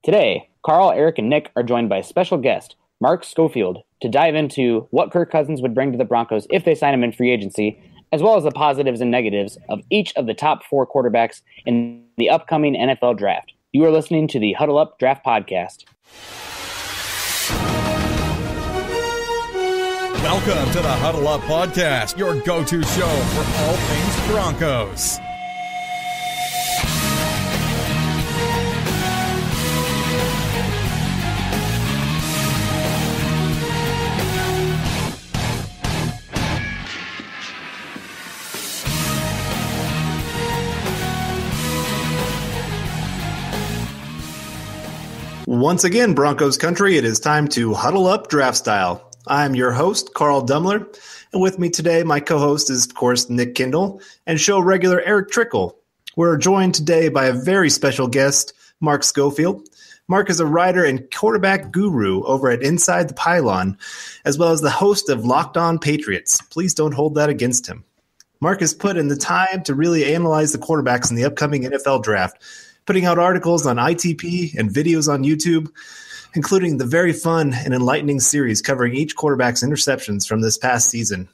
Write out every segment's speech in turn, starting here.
Today, Carl, Eric, and Nick are joined by special guest, Mark Schofield, to dive into what Kirk Cousins would bring to the Broncos if they sign him in free agency, as well as the positives and negatives of each of the top 4 quarterbacks in the upcoming NFL draft. You are listening to the Huddle Up Draft Podcast. Welcome to the Huddle Up Podcast, your go-to show for all things Broncos. Once again, Broncos country, it is time to huddle up draft style. I'm your host, Carl Dummler, and with me today, my co-host is, of course, Nick Kindle, and show regular Eric Trickle. We're joined today by a very special guest, Mark Schofield. Mark is a writer and quarterback guru over at Inside the Pylon, as well as the host of Locked On Patriots. Please don't hold that against him. Mark has put in the time to really analyze the quarterbacks in the upcoming NFL draft, putting out articles on ITP and videos on YouTube, including the very fun and enlightening series covering each quarterback's interceptions from this past season.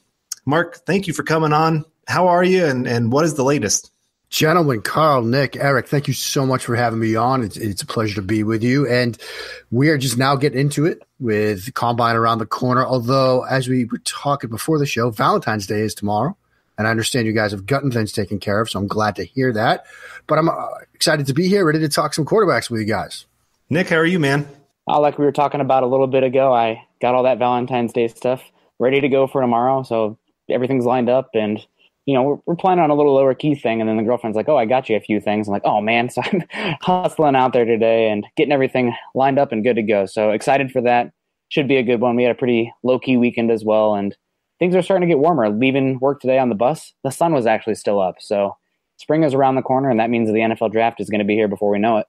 Mark, thank you for coming on. How are you, and what is the latest? Gentlemen, Carl, Nick, Eric, thank you so much for having me on. It's a pleasure to be with you. And we are just now getting into it with Combine around the corner. Although, as we were talking before the show, Valentine's Day is tomorrow. And I understand you guys have gotten things taken care of, so I'm glad to hear that. But I'm excited to be here, ready to talk some quarterbacks with you guys. Nick, how are you, man? Like we were talking about a little bit ago, I got all that Valentine's Day stuff ready to go for tomorrow, so everything's lined up. And, you know, we're planning on a little lower key thing, and then the girlfriend's like, oh, I got you a few things. I'm like, oh, man, so I'm hustling out there today and getting everything lined up and good to go. So excited for that. Should be a good one. We had a pretty low-key weekend as well, and things are starting to get warmer. Leaving work today on the bus, the sun was actually still up. So spring is around the corner, and that means the NFL draft is going to be here before we know it.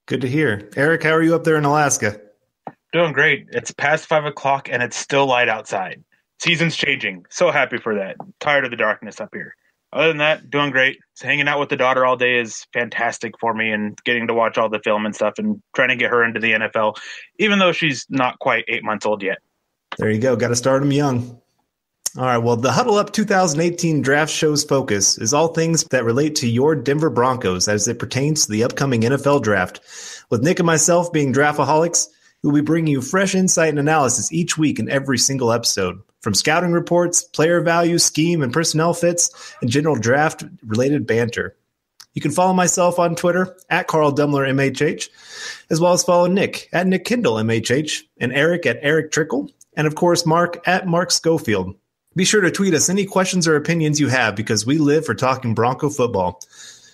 Good to hear. Eric, how are you up there in Alaska? Doing great. It's past 5 o'clock, and it's still light outside. Season's changing. So happy for that. Tired of the darkness up here. Other than that, doing great. So hanging out with the daughter all day is fantastic for me, and getting to watch all the film and stuff and trying to get her into the NFL, even though she's not quite 8 months old yet. There you go. Got to start them young. All right, well, the Huddle Up 2018 draft show's focus is all things that relate to your Denver Broncos as it pertains to the upcoming NFL draft. With Nick and myself being draftaholics, we'll be bringing you fresh insight and analysis each week in every single episode, from scouting reports, player value, scheme, and personnel fits, and general draft-related banter. You can follow myself on Twitter, at CarlDummlerMHH, as well as follow Nick, at Nick Kindle MHH, and Eric, at Eric Trickle, and, of course, Mark, at Mark Schofield. Be sure to tweet us any questions or opinions you have, because we live for talking Bronco football.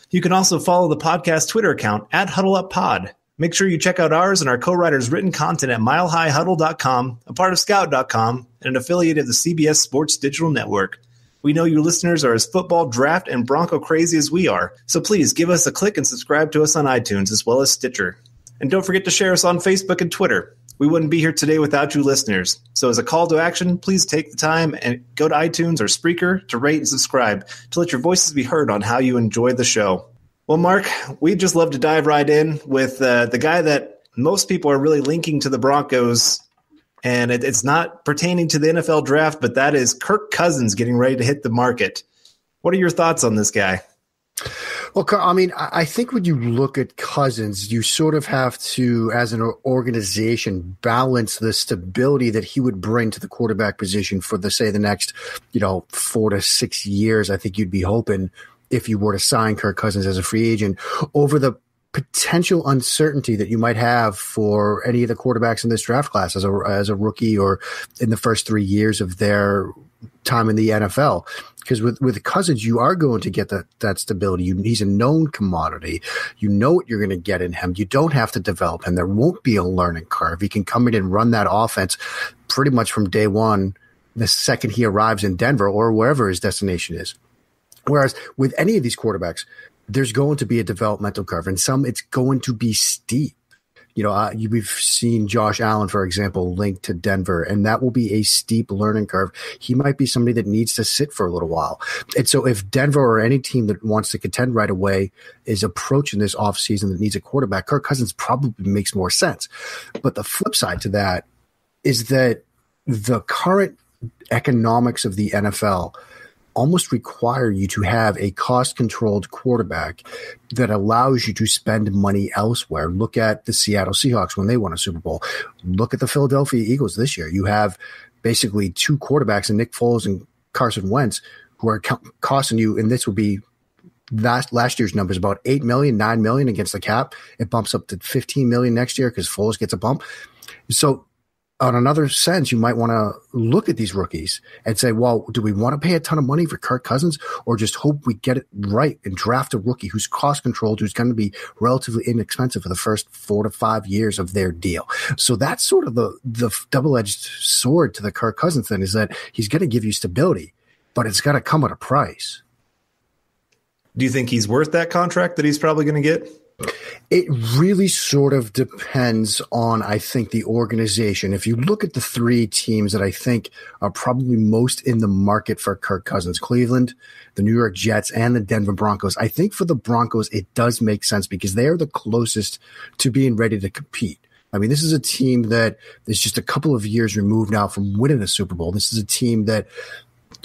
You can also follow the podcast Twitter account at HuddleUpPod. Make sure you check out ours and our co-writers' written content at milehighhuddle.com, a part of scout.com, and an affiliate of the CBS Sports Digital Network. We know you listeners are as football, draft, and Bronco crazy as we are, so please give us a click and subscribe to us on iTunes as well as Stitcher. And don't forget to share us on Facebook and Twitter. We wouldn't be here today without you listeners. So as a call to action, please take the time and go to iTunes or Spreaker to rate and subscribe to let your voices be heard on how you enjoy the show. Well, Mark, we'd just love to dive right in with the guy that most people are really linking to the Broncos, and it's not pertaining to the NFL draft, but that is Kirk Cousins getting ready to hit the market. What are your thoughts on this guy? Well, I mean, I think when you look at Cousins, you sort of have to, as an organization, balance the stability that he would bring to the quarterback position for the next, 4 to 6 years. I think you'd be hoping if you were to sign Kirk Cousins as a free agent over the potential uncertainty that you might have for any of the quarterbacks in this draft class as a rookie or in the first 3 years of their time in the NFL. Because with Cousins, you are going to get that stability. He's a known commodity. You know what you're going to get in him. You don't have to develop him. There won't be a learning curve. He can come in and run that offense pretty much from day one, the second he arrives in Denver or wherever his destination is. Whereas with any of these quarterbacks, there's going to be a developmental curve, and some it's going to be steep. We've seen Josh Allen, for example, linked to Denver, and that will be a steep learning curve. He might be somebody that needs to sit for a little while. And so if Denver or any team that wants to contend right away is approaching this offseason that needs a quarterback, Kirk Cousins probably makes more sense. But the flip side to that is that the current economics of the NFL almost require you to have a cost-controlled quarterback that allows you to spend money elsewhere. Look at the Seattle Seahawks when they won a Super Bowl. Look at the Philadelphia Eagles this year. You have basically two quarterbacks in Nick Foles and Carson Wentz who are costing you, and this would be last year's numbers, about $8 million, $9 million against the cap. It bumps up to $15 million next year because Foles gets a bump. So on another sense, you might want to look at these rookies and say, well, do we want to pay a ton of money for Kirk Cousins or just hope we get it right and draft a rookie who's cost controlled, who's going to be relatively inexpensive for the first 4 to 5 years of their deal? So that's sort of the double-edged sword to the Kirk Cousins thing, is that he's going to give you stability, but it's got to come at a price. Do you think he's worth that contract that he's probably going to get? It really sort of depends on, I think, the organization. If you look at the three teams that I think are probably most in the market for Kirk Cousins, Cleveland, the New York Jets, and the Denver Broncos, I think for the Broncos it does make sense because they are the closest to being ready to compete. I mean, this is a team that is just a couple of years removed now from winning a Super Bowl. This is a team that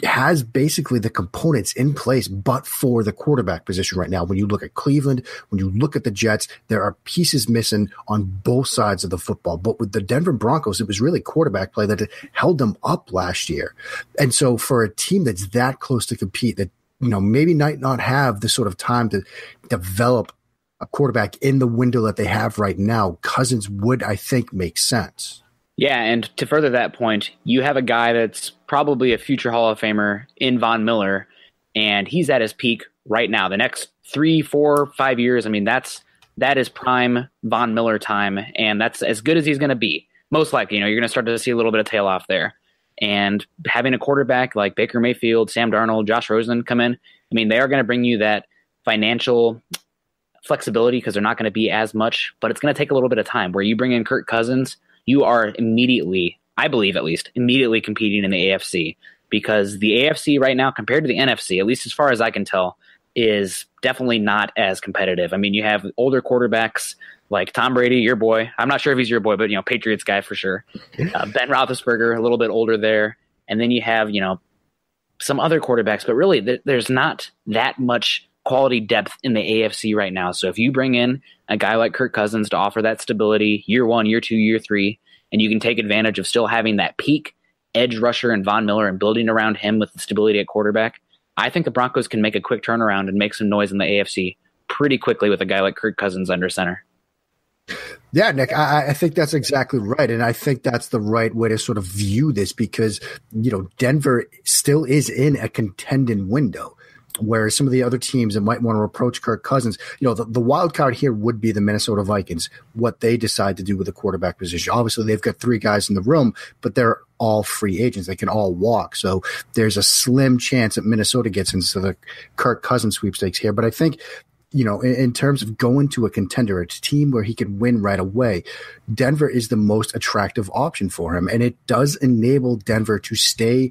has basically the components in place, but for the quarterback position right now. When you look at Cleveland, when you look at the Jets, there are pieces missing on both sides of the football. But with the Denver Broncos, it was really quarterback play that held them up last year. And so for a team that's that close to compete, that, maybe might not have the sort of time to develop a quarterback in the window that they have right now, Cousins would, I think, make sense. Yeah, and to further that point, you have a guy that's probably a future Hall of Famer in Von Miller, and he's at his peak right now. The next 3, 4, 5 years, I mean, that is prime Von Miller time, and that's as good as he's going to be. Most likely, you're going to start to see a little bit of tail off there. And having a quarterback like Baker Mayfield, Sam Darnold, Josh Rosen come in, I mean, they are going to bring you that financial flexibility because they're not going to be as much, but it's going to take a little bit of time. Where you bring in Kirk Cousins, you are immediately, I believe at least, immediately competing in the AFC, because the AFC right now compared to the NFC, at least as far as I can tell, is definitely not as competitive. I mean, you have older quarterbacks like Tom Brady, your boy. I'm not sure if he's your boy, but, Patriots guy for sure. Ben Roethlisberger, a little bit older there. And then you have, some other quarterbacks, but really there's not that much quality depth in the AFC right now. So if you bring in a guy like Kirk Cousins to offer that stability year 1, year 2, year 3, and you can take advantage of still having that peak edge rusher and Von Miller and building around him with the stability at quarterback, I think the Broncos can make a quick turnaround and make some noise in the AFC pretty quickly with a guy like Kirk Cousins under center. Yeah, Nick, I think that's exactly right. And I think that's the right way to sort of view this because, Denver still is in a contending window. Whereas some of the other teams that might want to approach Kirk Cousins, the wild card here would be the Minnesota Vikings, what they decide to do with the quarterback position. Obviously, they've got 3 guys in the room, but they're all free agents. They can all walk. So there's a slim chance that Minnesota gets into the Kirk Cousins sweepstakes here. But I think, in terms of going to a contender, a team where he can win right away, Denver is the most attractive option for him. And it does enable Denver to stay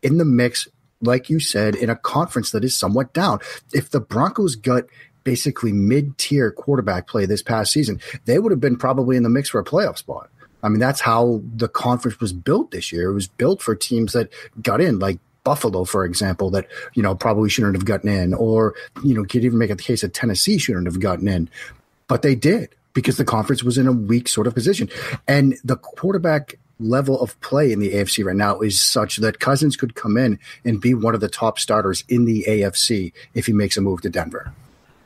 in the mix, like you said, in a conference that is somewhat down. If the Broncos got basically mid-tier quarterback play this past season, they would have been probably in the mix for a playoff spot. I mean, that's how the conference was built this year. It was built for teams that got in, like Buffalo, for example, that, probably shouldn't have gotten in, or, could even make a case that Tennessee shouldn't have gotten in. But they did because the conference was in a weak sort of position. And the quarterback level of play in the AFC right now is such that Cousins could come in and be one of the top starters in the AFC if he makes a move to Denver.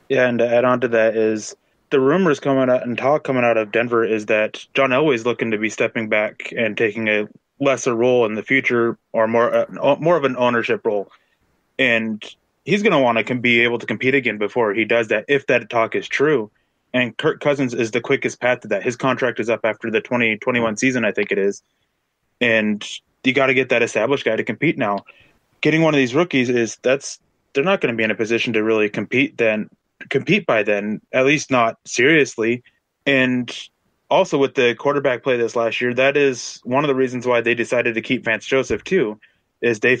Yeah, and to add on to that is the rumors coming out and talk coming out of Denver is that John Elway's looking to be stepping back and taking a lesser role in the future, or more of an ownership role. And he's going to want to be able to compete again before he does that, if that talk is true. And Kirk Cousins is the quickest path to that. His contract is up after the 2021 season, I think it is. And you got to get that established guy to compete now. Getting one of these rookies they're not going to be in a position to really compete by then, at least not seriously. And also with the quarterback play this last year, that is one of the reasons why they decided to keep Vance Joseph too, is the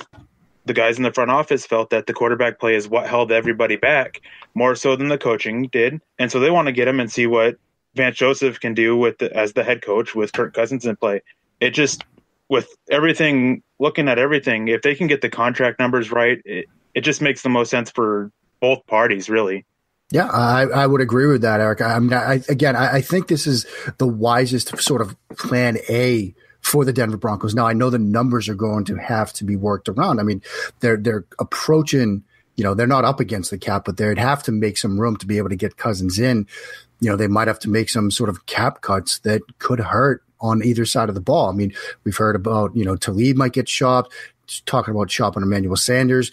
guys in the front office felt that the quarterback play is what held everybody back more so than the coaching did. And so they want to get him and see what Vance Joseph can do as the head coach with Kirk Cousins in play. It just, with everything, looking at everything, if they can get the contract numbers right, it just makes the most sense for both parties, really. Yeah, I would agree with that, Eric. I think this is the wisest sort of plan A for the Denver Broncos. Now, I know the numbers are going to have to be worked around. I mean, they're approaching, they're not up against the cap, but they'd have to make some room to be able to get Cousins in. They might have to make some sort of cap cuts that could hurt on either side of the ball. I mean, we've heard about, Talib might get shopped, talking about shopping Emmanuel Sanders.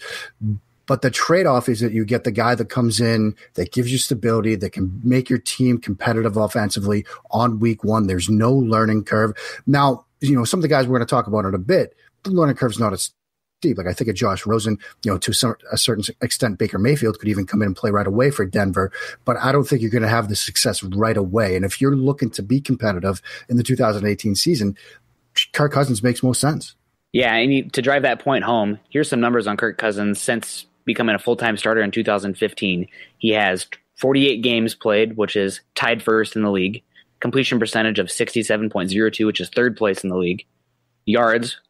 But the trade-off is that you get the guy that comes in, that gives you stability, that can make your team competitive offensively on week one. There's no learning curve. Now, some of the guys we're going to talk about in a bit, the learning curve is not as steep. Like I think of Josh Rosen, to a certain extent, Baker Mayfield could even come in and play right away for Denver. But I don't think you're going to have the success right away. And if you're looking to be competitive in the 2018 season, Kirk Cousins makes most sense. Yeah, and to drive that point home, here's some numbers on Kirk Cousins since becoming a full-time starter in 2015. He has 48 games played, which is tied first in the league. Completion percentage of 67.02, which is third place in the league. Yards,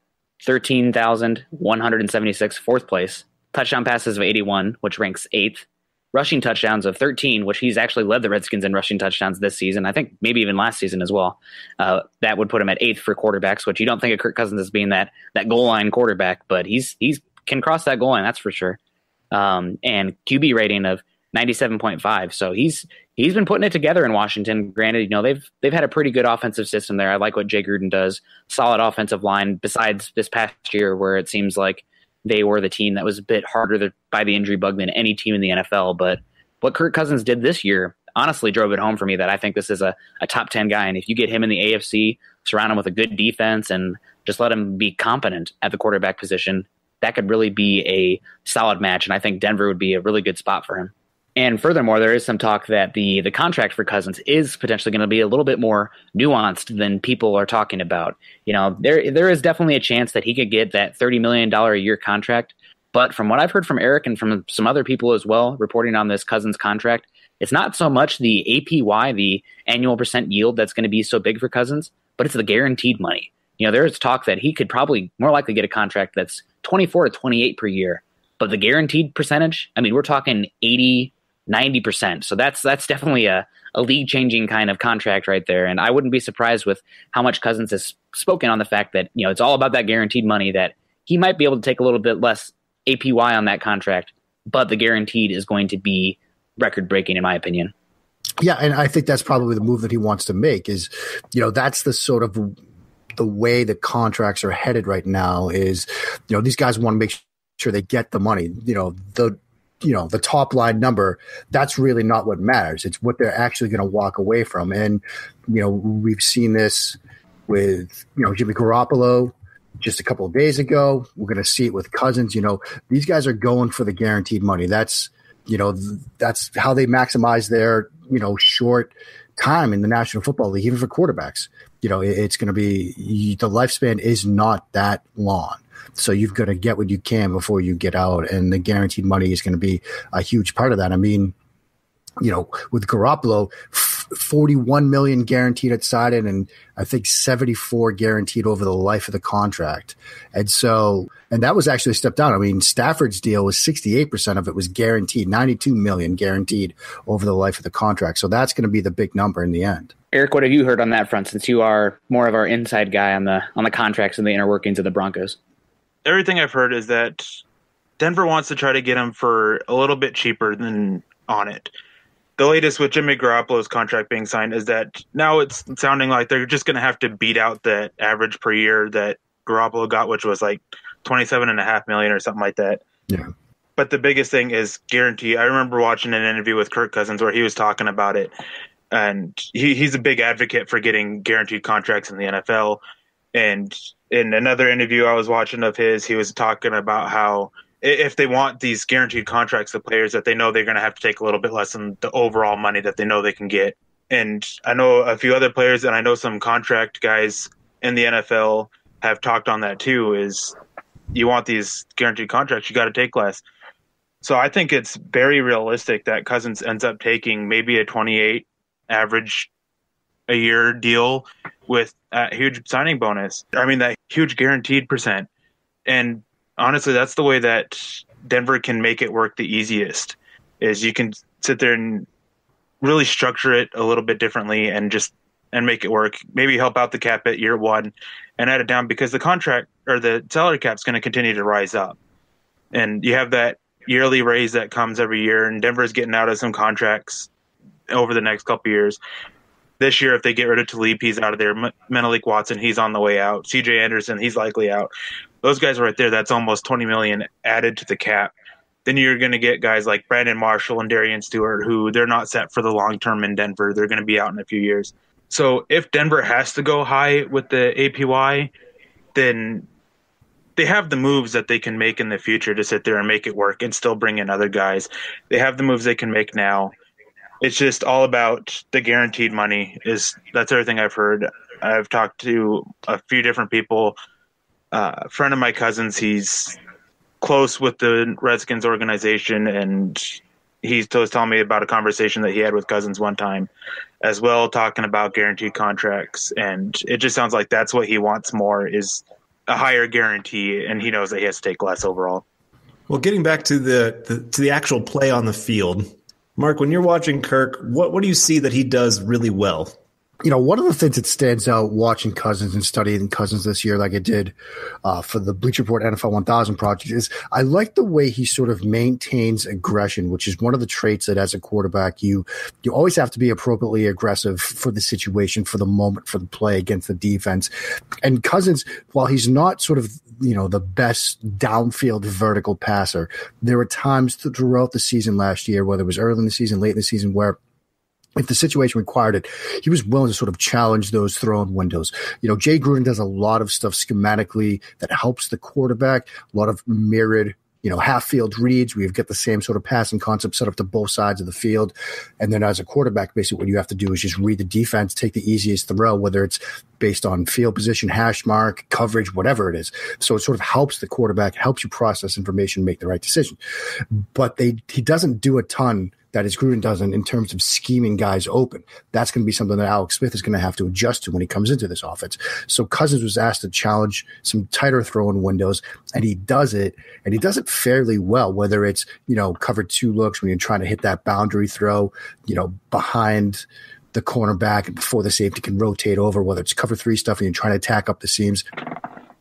13,176, fourth place. Touchdown passes of 81, which ranks eighth. Rushing touchdowns of 13, which he's actually led the Redskins in rushing touchdowns this season. I think maybe even last season as well. That would put him at eighth for quarterbacks, which you don't think of Kirk Cousins as being that goal line quarterback, but he's can cross that goal line, that's for sure. And QB rating of 97.5. So he's been putting it together in Washington. Granted, they've had a pretty good offensive system there. I like what Jay Gruden does. Solid offensive line. Besides this past year, where it seems like they were the team that was a bit harder by the injury bug than any team in the NFL. But what Kirk Cousins did this year honestly drove it home for me that I think this is a top 10 guy. And if you get him in the AFC, surround him with a good defense, and just let him be competent at the quarterback position, that could really be a solid match, and I think Denver would be a really good spot for him. And furthermore, there is some talk that the contract for Cousins is potentially going to be a little bit more nuanced than people are talking about. There is definitely a chance that he could get that $30 million a year contract, but from what I've heard from Eric and from some other people as well reporting on this Cousins contract, it's not so much the APY, the annual percent yield, that's going to be so big for Cousins, but it's the guaranteed money. There is talk that he could probably more likely get a contract that's 24 to 28 per year, but the guaranteed percentage, I mean, we're talking 80, 90%. So that's definitely a league-changing kind of contract right there. And I wouldn't be surprised with how much Cousins has spoken on the fact that, it's all about that guaranteed money, that he might be able to take a little bit less APY on that contract, but the guaranteed is going to be record-breaking, in my opinion. Yeah, and I think that's probably the move that he wants to make is, that's the sort of the way that contracts are headed right now is, these guys want to make sure they get the money. The top line number, that's really not what matters. It's what they're actually going to walk away from. And, we've seen this with, Jimmy Garoppolo just a couple of days ago. We're going to see it with Cousins. These guys are going for the guaranteed money. That's how they maximize their, short time in the National Football League, even for quarterbacks. It's going to be, the lifespan is not that long. So you've got to get what you can before you get out, and the guaranteed money is going to be a huge part of that. I mean, with Garoppolo, 41 million guaranteed at sign-in, and I think 74 guaranteed over the life of the contract. And that was actually a step down. I mean, Stafford's deal was 68% of it was guaranteed, 92 million guaranteed over the life of the contract. So that's going to be the big number in the end. Eric, what have you heard on that front, since you are more of our inside guy on the contracts and the inner workings of the Broncos? Everything I've heard is that Denver wants to try to get him for a little bit cheaper than on it. The latest with Jimmy Garoppolo's contract being signed is that now it's sounding like they're just going to have to beat out that average per year that Garoppolo got, which was like $27.5 million or something like that. Yeah. But the biggest thing is guarantee. I remember watching an interview with Kirk Cousins where he was talking about it, and he's a big advocate for getting guaranteed contracts in the NFL. And in another interview I was watching of his, he was talking about how if they want these guaranteed contracts, the players, that they know they're going to have to take a little bit less than the overall money that they know they can get. And I know a few other players, and I know some contract guys in the NFL have talked on that too, is you want these guaranteed contracts, you got to take less. So I think it's very realistic that Cousins ends up taking maybe a 28 average a year deal with a huge signing bonus. I mean, that huge guaranteed percent. And honestly, that's the way that Denver can make it work the easiest, is you can sit there and really structure it a little bit differently and make it work. Maybe help out the cap at year one and add it down, because the contract or the salary cap is going to continue to rise up. And you have that yearly raise that comes every year, and Denver's getting out of some contracts over the next couple of years. This year, if they get rid of Talib, he's out of there. Menelik Watson, he's on the way out. CJ Anderson, he's likely out. Those guys right there, that's almost $20 million added to the cap. Then you're going to get guys like Brandon Marshall and Darian Stewart, who they're not set for the long term in Denver. They're going to be out in a few years. So if Denver has to go high with the APY, then they have the moves that they can make in the future to sit there and make it work and still bring in other guys. They have the moves they can make now. It's just all about the guaranteed money. That's everything I've heard. I've talked to a few different people. A friend of my cousin's, he's close with the Redskins organization, and he was telling me about a conversation that he had with Cousins one time as well, talking about guaranteed contracts. And it just sounds like that's what he wants more, is a higher guarantee, and he knows that he has to take less overall. Well, getting back to the actual play on the field, Mark, when you're watching Kirk, what do you see that he does really well? You know, one of the things that stands out watching Cousins and studying Cousins this year, like I did for the Bleacher Report NFL 1000 project, is I like the way he sort of maintains aggression, which is one of the traits that as a quarterback, you always have to be appropriately aggressive for the situation, for the moment, for the play against the defense. And Cousins, while he's not sort of, you know, the best downfield vertical passer, there were times throughout the season last year, whether it was early in the season, late in the season, where if the situation required it, he was willing to sort of challenge those thrown windows. You know, Jay Gruden does a lot of stuff schematically that helps the quarterback, a lot of mirrored, you know, half field reads. We've got the same sort of passing concept set up to both sides of the field. And then as a quarterback, basically what you have to do is just read the defense, take the easiest throw, whether it's based on field position, hash mark, coverage, whatever it is. So it sort of helps the quarterback, helps you process information, make the right decision. But he doesn't do a ton that is Gruden doesn't in terms of scheming guys open. That's going to be something that Alex Smith is going to have to adjust to when he comes into this offense. So Cousins was asked to challenge some tighter throwing windows, and he does it, and he does it fairly well, whether it's, you know, cover two looks when you're trying to hit that boundary throw, you know, behind the cornerback and before the safety can rotate over, whether it's cover three stuff and you're trying to attack up the seams.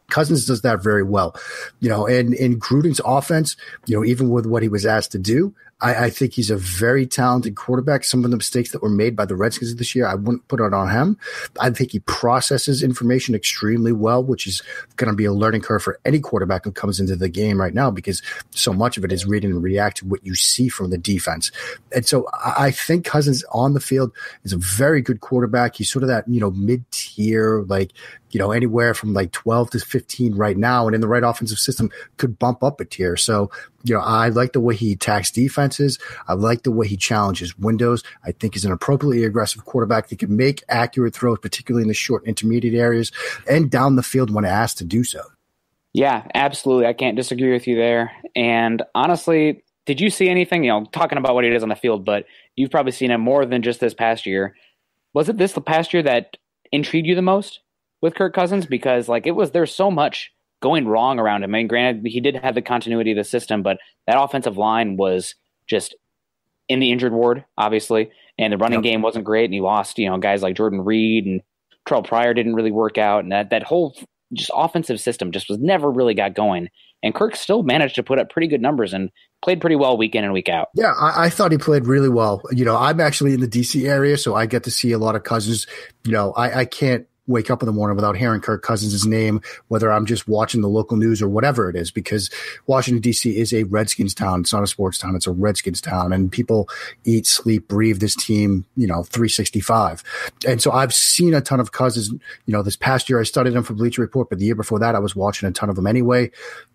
Cousins does that very well. You know, and in Gruden's offense, you know, even with what he was asked to do, I think he's a very talented quarterback. Some of the mistakes that were made by the Redskins this year, I wouldn't put it on him. I think he processes information extremely well, which is going to be a learning curve for any quarterback who comes into the game right now, because so much of it is reading and react to what you see from the defense. And so I think Cousins on the field is a very good quarterback. He's sort of that, you know, mid-tier, like, you know, anywhere from like 12 to 15 right now, and in the right offensive system could bump up a tier. So, you know, I like the way he attacks defenses. I like the way he challenges windows. I think he's an appropriately aggressive quarterback that can make accurate throws, particularly in the short and intermediate areas and down the field when asked to do so. Yeah, absolutely. I can't disagree with you there. And honestly, did you see anything, you know, talking about what he does on the field, but you've probably seen him more than just this past year. Was it the past year that intrigued you the most with Kirk Cousins? Because like there's so much going wrong around him. I mean, granted, he did have the continuity of the system, but that offensive line was just in the injured ward, obviously, and the running game wasn't great, and he lost, you know, guys like Jordan Reed and Terrell Pryor didn't really work out, and that whole just offensive system just was never really got going. And Kirk still managed to put up pretty good numbers and played pretty well week in and week out. Yeah, I thought he played really well. You know, I'm actually in the D.C. area, so I get to see a lot of Cousins. You know, I can't wake up in the morning without hearing Kirk Cousins' name, whether I'm just watching the local news or whatever it is, because Washington, D.C. is a Redskins town. It's not a sports town. It's a Redskins town. And people eat, sleep, breathe this team, you know, 365. And so I've seen a ton of Cousins. You know, this past year I studied him for Bleacher Report, but the year before that I was watching a ton of them anyway.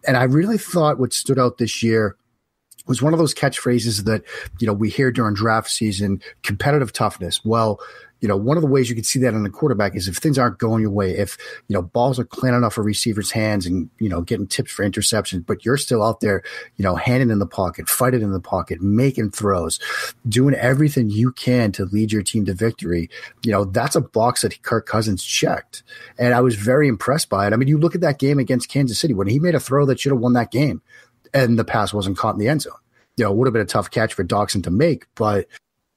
And I really thought what stood out this year was one of those catchphrases that, we hear during draft season, competitive toughness. Well, one of the ways you can see that in a quarterback is if things aren't going your way, if, balls are clean enough for receivers' hands and, getting tips for interceptions, but you're still out there, handing in the pocket, fighting in the pocket, making throws, doing everything you can to lead your team to victory. That's a box that Kirk Cousins checked. And I was very impressed by it. I mean, you look at that game against Kansas City when he made a throw that should have won that game and the pass wasn't caught in the end zone. It would have been a tough catch for Dawson to make, but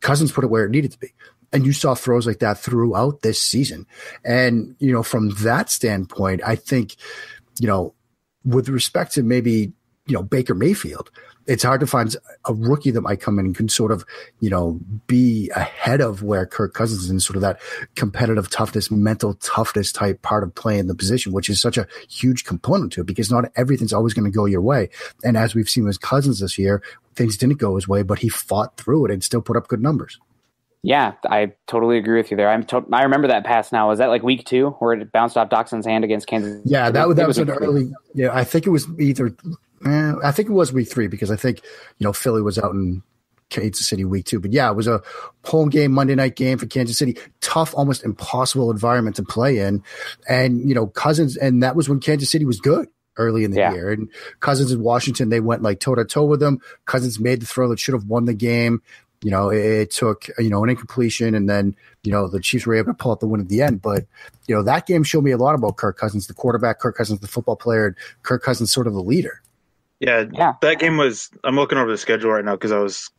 Cousins put it where it needed to be. And you saw throws like that throughout this season. And, from that standpoint, I think, with respect to maybe, Baker Mayfield, it's hard to find a rookie that might come in and can sort of, be ahead of where Kirk Cousins is in sort of that competitive toughness, mental toughness type part of playing the position, which is such a huge component to it because not everything's always going to go your way. And as we've seen with Cousins this year, things didn't go his way, but he fought through it and still put up good numbers. Yeah, I totally agree with you there. I remember that pass now. Was that like week 2 where it bounced off Doxson's hand against Kansas? Yeah, that was an early. Yeah, I think it was either. I think it was week 3 because I think Philly was out in Kansas City week 2. But yeah, it was a home game, Monday night game for Kansas City. Tough, almost impossible environment to play in, and Cousins, and that was when Kansas City was good early in the year. And Cousins in Washington, they went like toe to toe with them. Cousins made the throw that should have won the game. It took, an incompletion and then, the Chiefs were able to pull out the win at the end. But, that game showed me a lot about Kirk Cousins, the quarterback, Kirk Cousins, the football player, and Kirk Cousins, sort of the leader. Yeah. That game was, I'm looking over the schedule right now because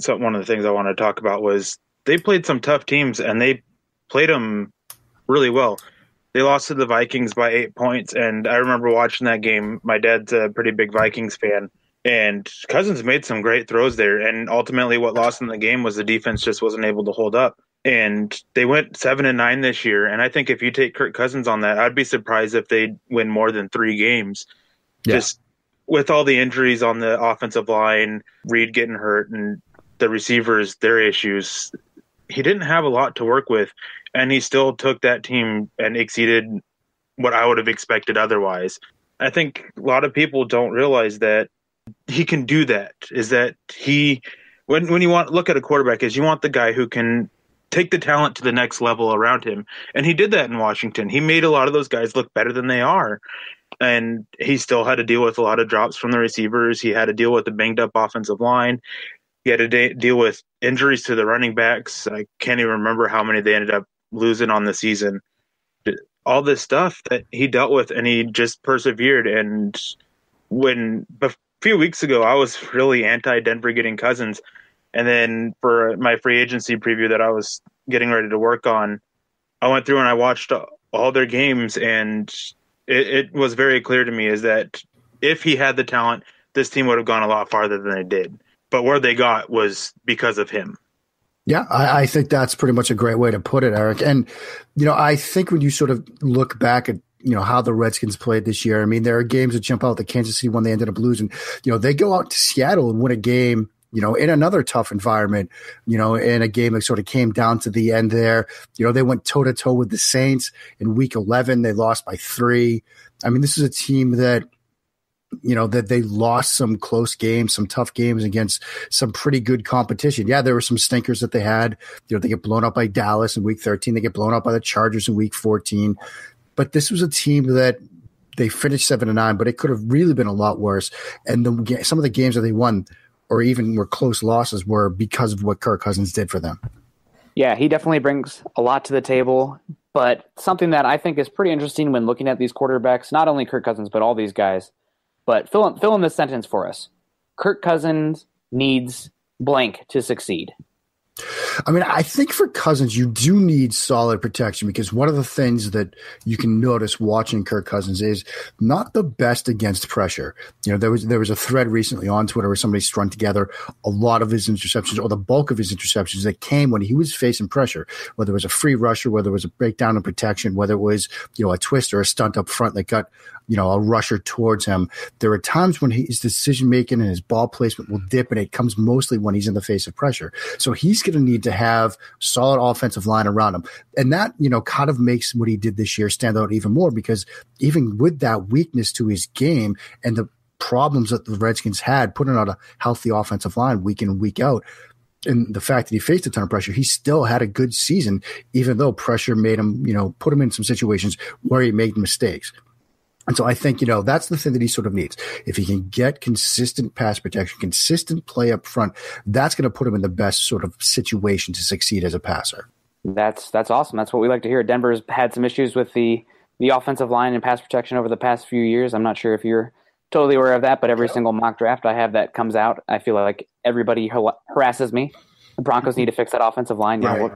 one of the things I want to talk about was they played some tough teams and they played them really well. They lost to the Vikings by 8 points. And I remember watching that game. My dad's a pretty big Vikings fan. And Cousins made some great throws there. And ultimately what lost in the game was the defense just wasn't able to hold up. And they went 7-9 this year. And I think if you take Kirk Cousins on that, I'd be surprised if they win more than 3 games. Yeah. Just with all the injuries on the offensive line, Reed getting hurt and the receivers, their issues, he didn't have a lot to work with. And he still took that team and exceeded what I would have expected otherwise. I think a lot of people don't realize that he can do that. Is that when you look at a quarterback, is you want the guy who can take the talent to the next level around him. And he did that in Washington. He made a lot of those guys look better than they are. And he still had to deal with a lot of drops from the receivers. He had to deal with the banged up offensive line. He had to deal with injuries to the running backs. I can't even remember how many they ended up losing on the season. All this stuff that he dealt with, and he just persevered. And a few weeks ago, I was really anti-Denver getting Cousins. And then for my free agency preview that I was getting ready to work on, I went through and I watched all their games, and it was very clear to me is that if he had the talent, this team would have gone a lot farther than it did. But where they got was because of him. Yeah, I think that's pretty much a great way to put it, Eric. And, I think when you sort of look back at, how the Redskins played this year, I mean, there are games that jump out. The Kansas City one, they ended up losing. They go out to Seattle and win a game, in another tough environment, in a game that sort of came down to the end there. They went toe-to-toe with the Saints in Week 11. They lost by 3. I mean, this is a team that, that they lost some close games, some tough games against some pretty good competition. Yeah, there were some stinkers that they had. They get blown up by Dallas in Week 13. They get blown up by the Chargers in Week 14. But this was a team that they finished 7-9, but it could have really been a lot worse. And some of the games that they won or even were close losses were because of what Kirk Cousins did for them. Yeah, he definitely brings a lot to the table. But something that I think is pretty interesting when looking at these quarterbacks, not only Kirk Cousins, but all these guys. But fill in this sentence for us. Kirk Cousins needs blank to succeed. I mean, I think for Cousins, you do need solid protection because one of the things that you can notice watching Kirk Cousins is not the best against pressure. There was a thread recently on Twitter where somebody strung together a lot of his interceptions or the bulk of his interceptions that came when he was facing pressure, whether it was a free rusher, whether it was a breakdown in protection, whether it was, a twist or a stunt up front that got, a rusher towards him. There are times when his decision-making and his ball placement will dip, and it comes mostly when he's in the face of pressure. So he's going to need to have solid offensive line around him. And that, kind of makes what he did this year stand out even more because even with that weakness to his game and the problems that the Redskins had putting out a healthy offensive line week in and week out, and the fact that he faced a ton of pressure, he still had a good season, even though pressure made him, put him in some situations where he made mistakes. And so I think, that's the thing that he sort of needs. If he can get consistent pass protection, consistent play up front, that's going to put him in the best sort of situation to succeed as a passer. That's awesome. That's what we like to hear. Denver's had some issues with the offensive line and pass protection over the past few years. I'm not sure if you're totally aware of that, but every single mock draft I have that comes out, I feel like everybody harasses me. The Broncos need to fix that offensive line. Right.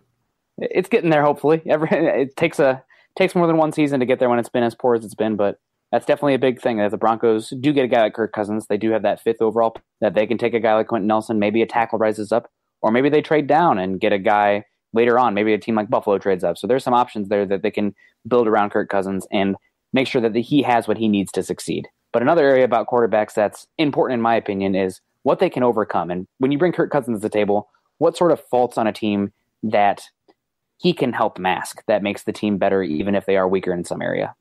It's getting there, hopefully. It takes more than one season to get there when it's been as poor as it's been, but that's definitely a big thing. If the Broncos do get a guy like Kirk Cousins, they do have that 5th overall, that they can take a guy like Quentin Nelson, maybe a tackle rises up, or maybe they trade down and get a guy later on. Maybe a team like Buffalo trades up. So there's some options there that they can build around Kirk Cousins and make sure that he has what he needs to succeed. But another area about quarterbacks that's important, in my opinion, is what they can overcome. And when you bring Kirk Cousins to the table, what sort of faults on a team that he can help mask that makes the team better, even if they are weaker in some area?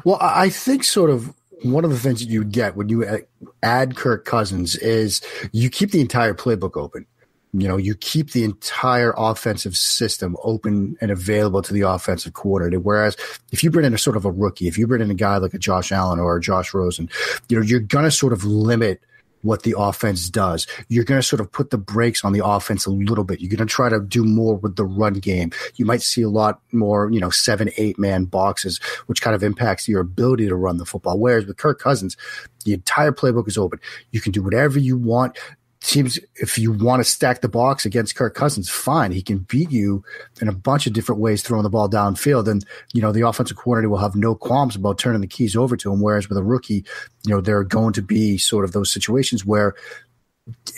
Well, I think sort of one of the things that you get when you add Kirk Cousins is you keep the entire playbook open. You keep the entire offensive system open and available to the offensive coordinator. Whereas if you bring in a sort of a rookie, if you bring in a guy like a Josh Allen or a Josh Rosen, you're going to sort of limit what the offense does. You're going to sort of put the brakes on the offense a little bit. You're going to try to do more with the run game. You might see a lot more, 7-8 man boxes, which kind of impacts your ability to run the football. Whereas with Kirk Cousins, the entire playbook is open. You can do whatever you want. Teams, if you want to stack the box against Kirk Cousins, fine. He can beat you in a bunch of different ways throwing the ball downfield. And, the offensive coordinator will have no qualms about turning the keys over to him. Whereas with a rookie, there are going to be sort of those situations where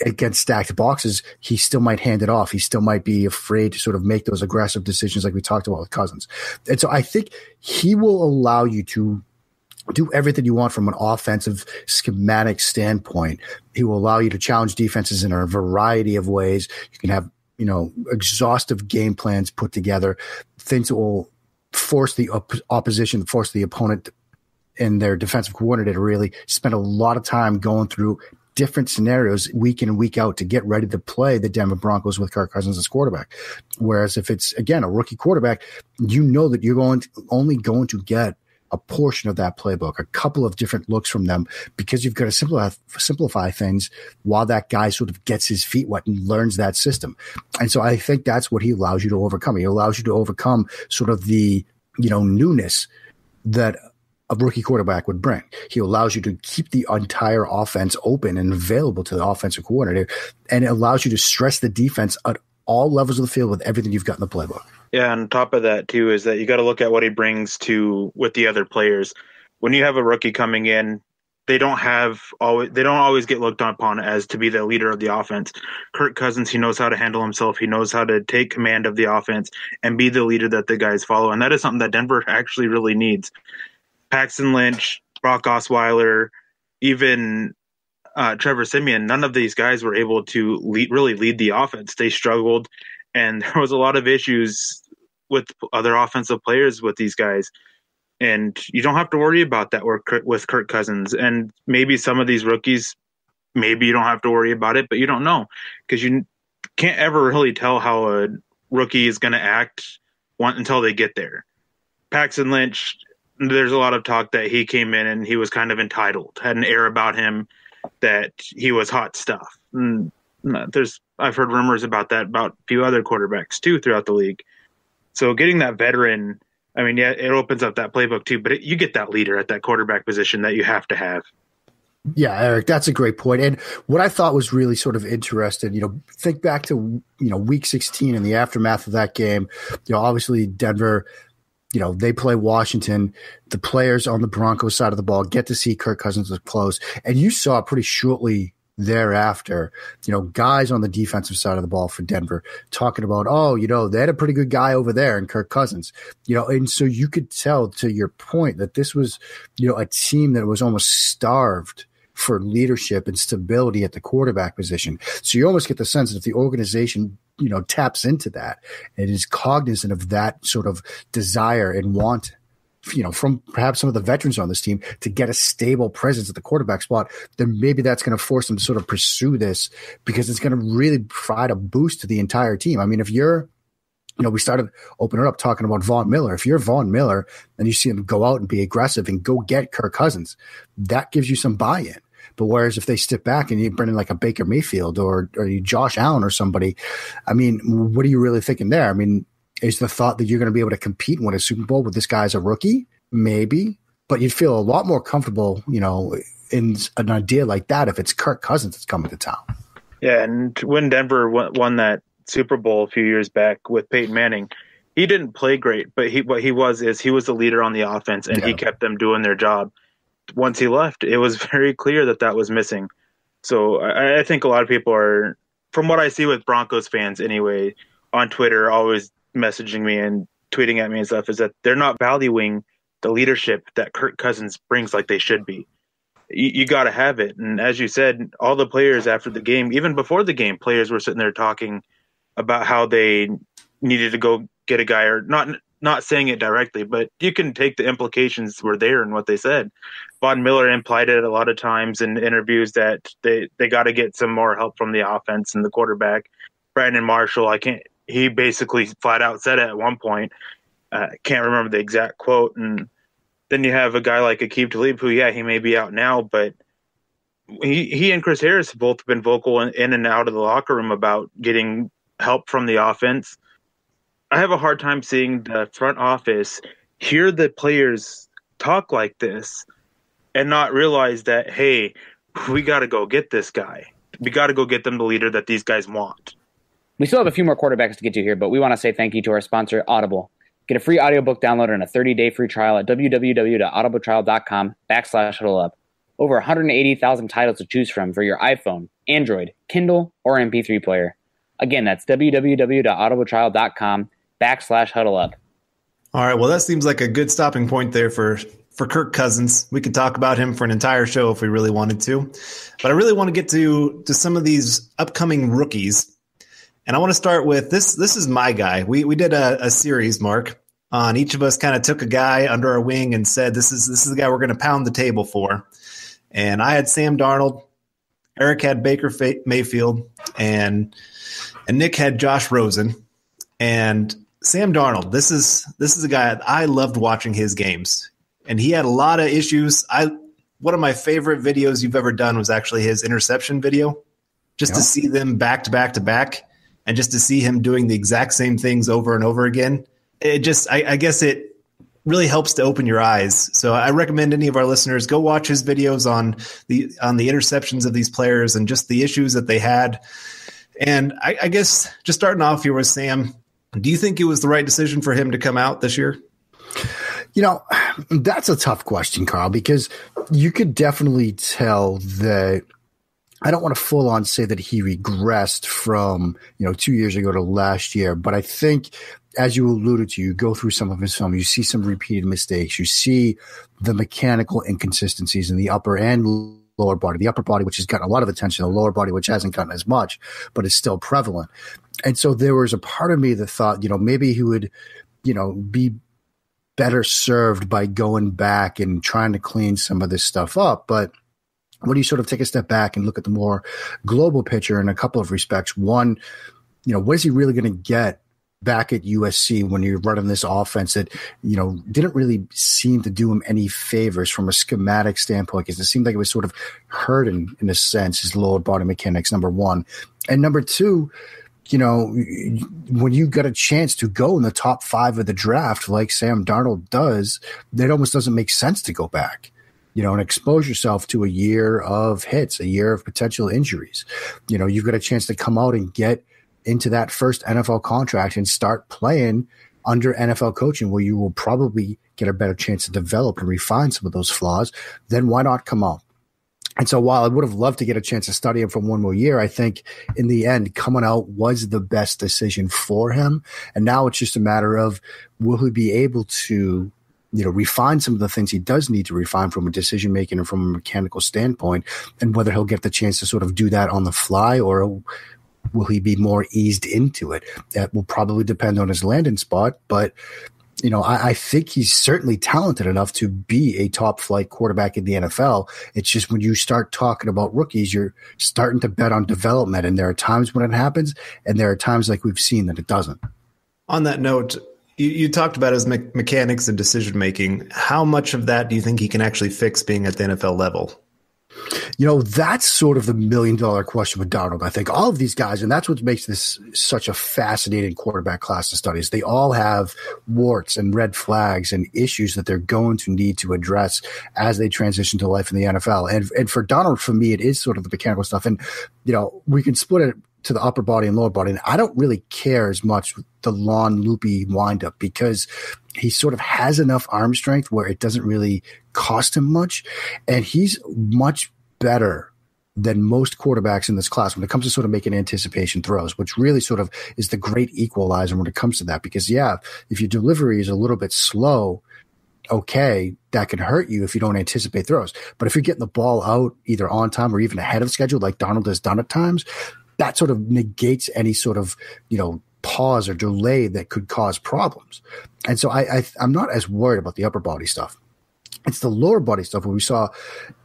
against stacked boxes, he still might hand it off. He still might be afraid to sort of make those aggressive decisions like we talked about with Cousins. And so I think he will allow you to do everything you want from an offensive schematic standpoint. He will allow you to challenge defenses in a variety of ways. You can have, exhaustive game plans put together, things that will force the opposition, force the opponent and their defensive coordinator to really spend a lot of time going through different scenarios week in and week out to get ready to play the Denver Broncos with Kirk Cousins as quarterback. Whereas if it's, again, a rookie quarterback, that you're only going to get a portion of that playbook, a couple of different looks from them, because you've got to simplify things while that guy sort of gets his feet wet and learns that system. And so I think that's what he allows you to overcome. He allows you to overcome sort of the, newness that a rookie quarterback would bring. He allows you to keep the entire offense open and available to the offensive coordinator, and it allows you to stress the defense at all levels of the field with everything you've got in the playbook. Yeah, on top of that, too, is that you got to look at what he brings with the other players. When you have a rookie coming in, they don't always get looked upon as to be the leader of the offense. Kirk Cousins, he knows how to handle himself. He knows how to take command of the offense and be the leader that the guys follow. And that is something that Denver actually really needs. Paxton Lynch, Brock Osweiler, even Trevor Siemian, none of these guys were able to really lead the offense. They struggled, and there was a lot of issues with other offensive players with these guys. And you don't have to worry about that with Kirk Cousins. And maybe some of these rookies, maybe you don't have to worry about it, but you don't know, because you can't ever really tell how a rookie is going to act until they get there. Paxton Lynch, there's a lot of talk that he came in and he was kind of entitled, had an air about him that he was hot stuff. And I've heard rumors about that about a few other quarterbacks too throughout the league. So getting that veteran, I mean, yeah, it opens up that playbook too, but you get that leader at that quarterback position that you have to have. Yeah, Eric, that's a great point. And what I thought was really sort of interesting, think back to, week 16 and the aftermath of that game. Obviously Denver, they play Washington. The players on the Broncos side of the ball get to see Kirk Cousins up close. And you saw pretty shortly thereafter, guys on the defensive side of the ball for Denver talking about, they had a pretty good guy over there in Kirk Cousins, and so you could tell, to your point, that this was, a team that was almost starved for leadership and stability at the quarterback position. So you almost get the sense that if the organization, taps into that and is cognizant of that sort of desire and want from perhaps some of the veterans on this team to get a stable presence at the quarterback spot, then maybe that's going to force them to sort of pursue this because it's going to really provide a boost to the entire team. I mean, if you're, we started opening up talking about Von Miller. If you're Von Miller and you see him go out and be aggressive and go get Kirk Cousins, that gives you some buy-in. But whereas if they step back and you bring in like a Baker Mayfield or you Josh Allen or somebody, I mean, what are you really thinking there? I mean, is the thought that you're going to be able to compete and win a Super Bowl with this guy as a rookie? Maybe. But you'd feel a lot more comfortable, in an idea like that if it's Kirk Cousins that's coming to town. Yeah, and when Denver won that Super Bowl a few years back with Peyton Manning, he didn't play great, but he was the leader on the offense, and he kept them doing their job. Once he left, it was very clear that was missing. So I think a lot of people are, from what I see with Broncos fans anyway, on Twitter, always messaging me and tweeting at me and stuff, is that they're not valuing the leadership that Kirk Cousins brings like they should be. You got to have it. And as you said, all the players after the game, even before the game, players were sitting there talking about how they needed to go get a guy, or not saying it directly, but you can take the implications were there in what they said. Von Miller implied it a lot of times in interviews that they got to get some more help from the offense and the quarterback. Brandon Marshall, he basically flat out said it at one point. Can't remember the exact quote. And then you have a guy like Aqib Talib, who, he may be out now, but he and Chris Harris have both been vocal in and out of the locker room about getting help from the offense. I have a hard time seeing the front office hear the players talk like this and not realize that, hey, we got to go get this guy. We got to go get them the leader that these guys want. We still have a few more quarterbacks to get to here, but we want to say thank you to our sponsor, Audible. Get a free audiobook download and a 30-day free trial at www.audibletrial.com/huddleup. Over 180,000 titles to choose from for your iPhone, Android, Kindle, or MP3 player. Again, that's www.audibletrial.com/huddleup. All right, well, that seems like a good stopping point there for Kirk Cousins. We could talk about him for an entire show if we really wanted to. But I really want to get to some of these upcoming rookies. And I want to start with this. This is my guy. We did a series, Mark, on each of us kind of took a guy under our wing and said, this is the guy we're going to pound the table for. And I had Sam Darnold. Eric had Baker Mayfield. And Nick had Josh Rosen. And Sam Darnold, this is a guy I loved watching his games. And he had a lot of issues. One of my favorite videos you've ever done was actually his interception video. Just to see them back to back to back. And just to see him doing the exact same things over and over again, I guess it really helps to open your eyes. So I recommend any of our listeners go watch his videos on the interceptions of these players and just the issues that they had. And I guess just starting off here with Sam, do you think it was the right decision for him to come out this year? That's a tough question, Carl, because you could definitely tell that. I don't want to full on say that he regressed from, 2 years ago to last year, but I think as you alluded to, you go through some of his film, you see some repeated mistakes, you see the mechanical inconsistencies in the upper and lower body, the upper body, which has gotten a lot of attention, the lower body, which hasn't gotten as much, but is still prevalent. And so there was a part of me that thought, maybe he would, be better served by going back and trying to clean some of this stuff up. But when you sort of take a step back and look at the more global picture in a couple of respects, one, what is he really going to get back at USC when you're running this offense that, didn't really seem to do him any favors from a schematic standpoint, because it seemed like it was sort of hurting in a sense, his lower body mechanics, number one. And number two, when you got a chance to go in the top 5 of the draft, like Sam Darnold does, it almost doesn't make sense to go back. And expose yourself to a year of hits, a year of potential injuries. You've got a chance to come out and get into that first NFL contract and start playing under NFL coaching where you will probably get a better chance to develop and refine some of those flaws. Then why not come out? And so while I would have loved to get a chance to study him for one more year, I think in the end, coming out was the best decision for him. And now it's just a matter of, will he be able to refine some of the things he does need to refine from a decision-making and from a mechanical standpoint, and whether he'll get the chance to sort of do that on the fly, or will he be more eased into it? That will probably depend on his landing spot. But, I think he's certainly talented enough to be a top flight quarterback in the NFL. It's just when you start talking about rookies, you're starting to bet on development. And there are times when it happens, and there are times like we've seen that it doesn't. On that note, you talked about his mechanics and decision making. How much of that do you think he can actually fix being at the NFL level? That's sort of the $1 million question with Darnold. I think all of these guys, and that's what makes this such a fascinating quarterback class to study, is they all have warts and red flags and issues that they're going to need to address as they transition to life in the NFL. And for Darnold, for me, it is sort of the mechanical stuff. And, we can split it to the upper body and lower body. And I don't really care as much with the long, loopy windup because he sort of has enough arm strength where it doesn't really cost him much. And he's much better than most quarterbacks in this class when it comes to sort of making anticipation throws, which really sort of is the great equalizer when it comes to that. Because, if your delivery is a little bit slow, okay, that can hurt you if you don't anticipate throws. But if you're getting the ball out either on time or even ahead of schedule, like Darnold has done at times, that sort of negates any sort of, pause or delay that could cause problems. And so I'm not as worried about the upper body stuff. It's the lower body stuff where we saw,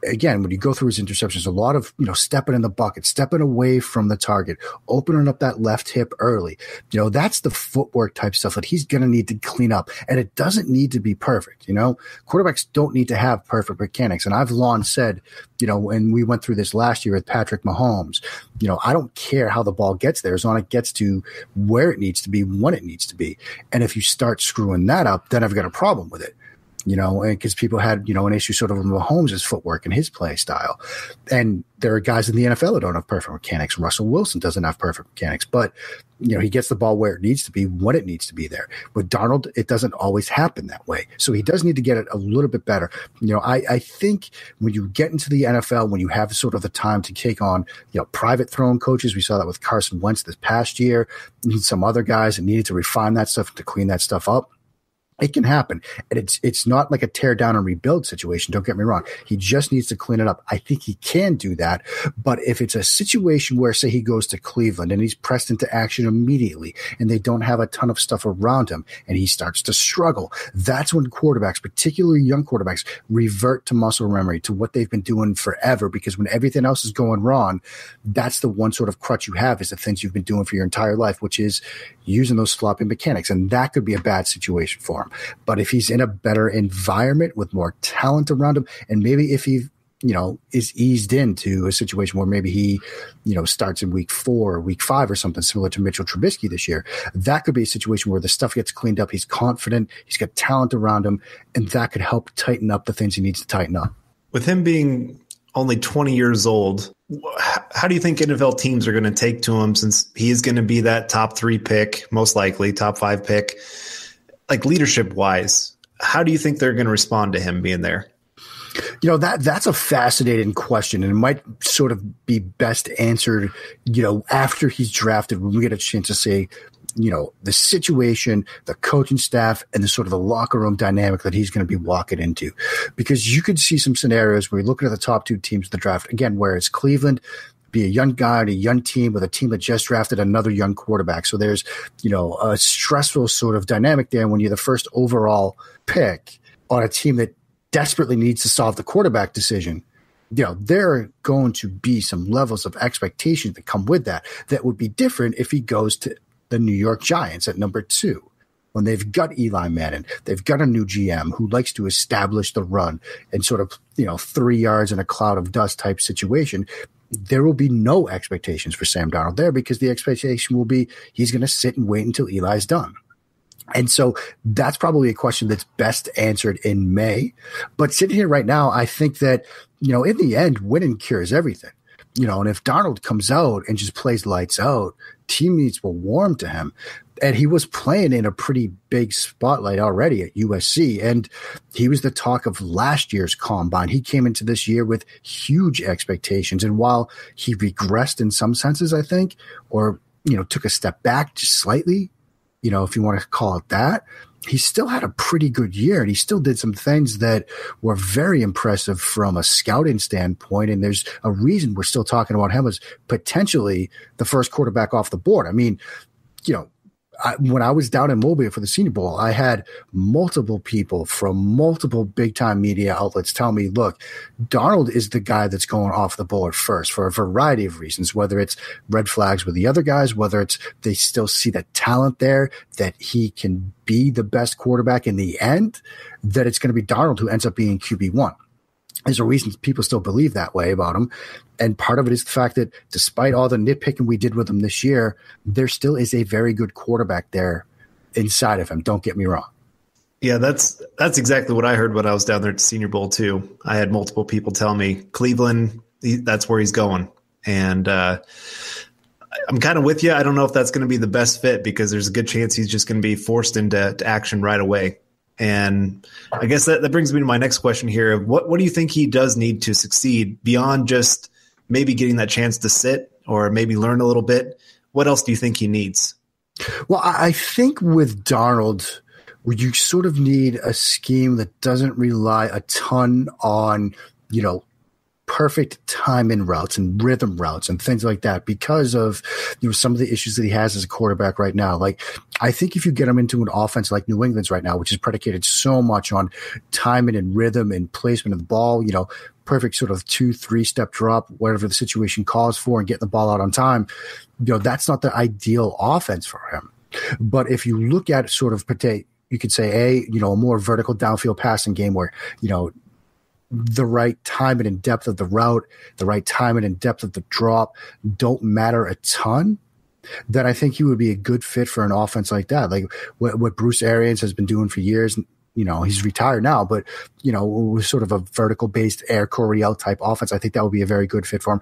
again, when you go through his interceptions, a lot of, stepping in the bucket, stepping away from the target, opening up that left hip early. That's the footwork type stuff that he's going to need to clean up. And it doesn't need to be perfect. Quarterbacks don't need to have perfect mechanics. And I've long said, and we went through this last year with Patrick Mahomes, I don't care how the ball gets there as long as it gets to where it needs to be, when it needs to be. And if you start screwing that up, then I've got a problem with it. Because people had, an issue sort of with Mahomes' footwork and his play style. And there are guys in the NFL that don't have perfect mechanics. Russell Wilson doesn't have perfect mechanics, but, he gets the ball where it needs to be, when it needs to be there. With Darnold, it doesn't always happen that way. So he does need to get it a little bit better. I think when you get into the NFL, when you have sort of the time to take on, private throwing coaches, we saw that with Carson Wentz this past year, and some other guys that needed to refine that stuff, to clean that stuff up. It can happen. And it's not like a tear down and rebuild situation. Don't get me wrong. He just needs to clean it up. I think he can do that. But if it's a situation where, say, he goes to Cleveland and he's pressed into action immediately and they don't have a ton of stuff around him and he starts to struggle, that's when quarterbacks, particularly young quarterbacks, revert to muscle memory, to what they've been doing forever. Because when everything else is going wrong, that's the one sort of crutch you have, is the things you've been doing for your entire life, which is using those floppy mechanics. And that could be a bad situation for him. But if he's in a better environment with more talent around him, and maybe if he, is eased into a situation where maybe he, starts in week 4 or week 5 or something similar to Mitchell Trubisky this year, that could be a situation where the stuff gets cleaned up. He's confident, he's got talent around him, and that could help tighten up the things he needs to tighten up. With him being only 20 years old, how do you think NFL teams are going to take to him, since he is going to be that top 3 pick, most likely top 5 pick? Like, leadership wise, how do you think they're going to respond to him being there? That's a fascinating question, and it might sort of be best answered, after he's drafted, when we get a chance to say, the situation, the coaching staff, and the sort of the locker room dynamic that he's going to be walking into. Because you could see some scenarios where you're looking at the top 2 teams of the draft, again, where it's Cleveland, be a young guy and a young team with a team that just drafted another young quarterback. So there's, a stressful sort of dynamic there when you're the first overall pick on a team that desperately needs to solve the quarterback decision. There are going to be some levels of expectation that come with that would be different if he goes to the New York Giants at number 2. When they've got Eli Manning, they've got a new GM who likes to establish the run and sort of, 3 yards in a cloud of dust type situation. There will be no expectations for Sam Darnold there, because the expectation will be he's going to sit and wait until Eli's done. And so that's probably a question that's best answered in May. But sitting here right now, I think that, in the end, winning cures everything. And if Darnold comes out and just plays lights out, teammates will warm to him. And he was playing in a pretty big spotlight already at USC. And he was the talk of last year's combine. He came into this year with huge expectations. And while he regressed in some senses, I think, or, took a step back just slightly, if you want to call it that, he still had a pretty good year. And he still did some things that were very impressive from a scouting standpoint. And there's a reason we're still talking about him as potentially the first quarterback off the board. I mean, when I was down in Mobile for the Senior Bowl, I had multiple people from multiple big-time media outlets tell me, look, Darnold is the guy that's going off the board first for a variety of reasons, whether it's red flags with the other guys, whether it's they still see that talent there, that he can be the best quarterback in the end, that it's going to be Darnold who ends up being QB1. There's a reason people still believe that way about him. And part of it is the fact that despite all the nitpicking we did with him this year, there still is a very good quarterback there inside of him. Don't get me wrong. Yeah, that's exactly what I heard when I was down there at the Senior Bowl too. I had multiple people tell me Cleveland, that's where he's going. And I'm kind of with you. I don't know if that's going to be the best fit because there's a good chance he's just going to be forced into action right away. And I guess that brings me to my next question here. What do you think he does need to succeed beyond just maybe getting that chance to sit or maybe learn a little bit? What else do you think he needs? Well, I think with Darnold, you sort of need a scheme that doesn't rely a ton on, perfect timing routes and rhythm routes and things like that because of some of the issues that he has as a quarterback right now. Like, I think if you get him into an offense like New England's right now, which is predicated so much on timing and rhythm and placement of the ball, perfect sort of 2-3 step drop, whatever the situation calls for, and getting the ball out on time, that's not the ideal offense for him. But if you look at sort of, you could say a more vertical downfield passing game where, the right timing and depth of the route, the right timing and depth of the drop don't matter a ton, then I think he would be a good fit for an offense like that. Like what Bruce Arians has been doing for years, he's retired now, but, with sort of a vertical based Air Coryell type offense, I think that would be a very good fit for him.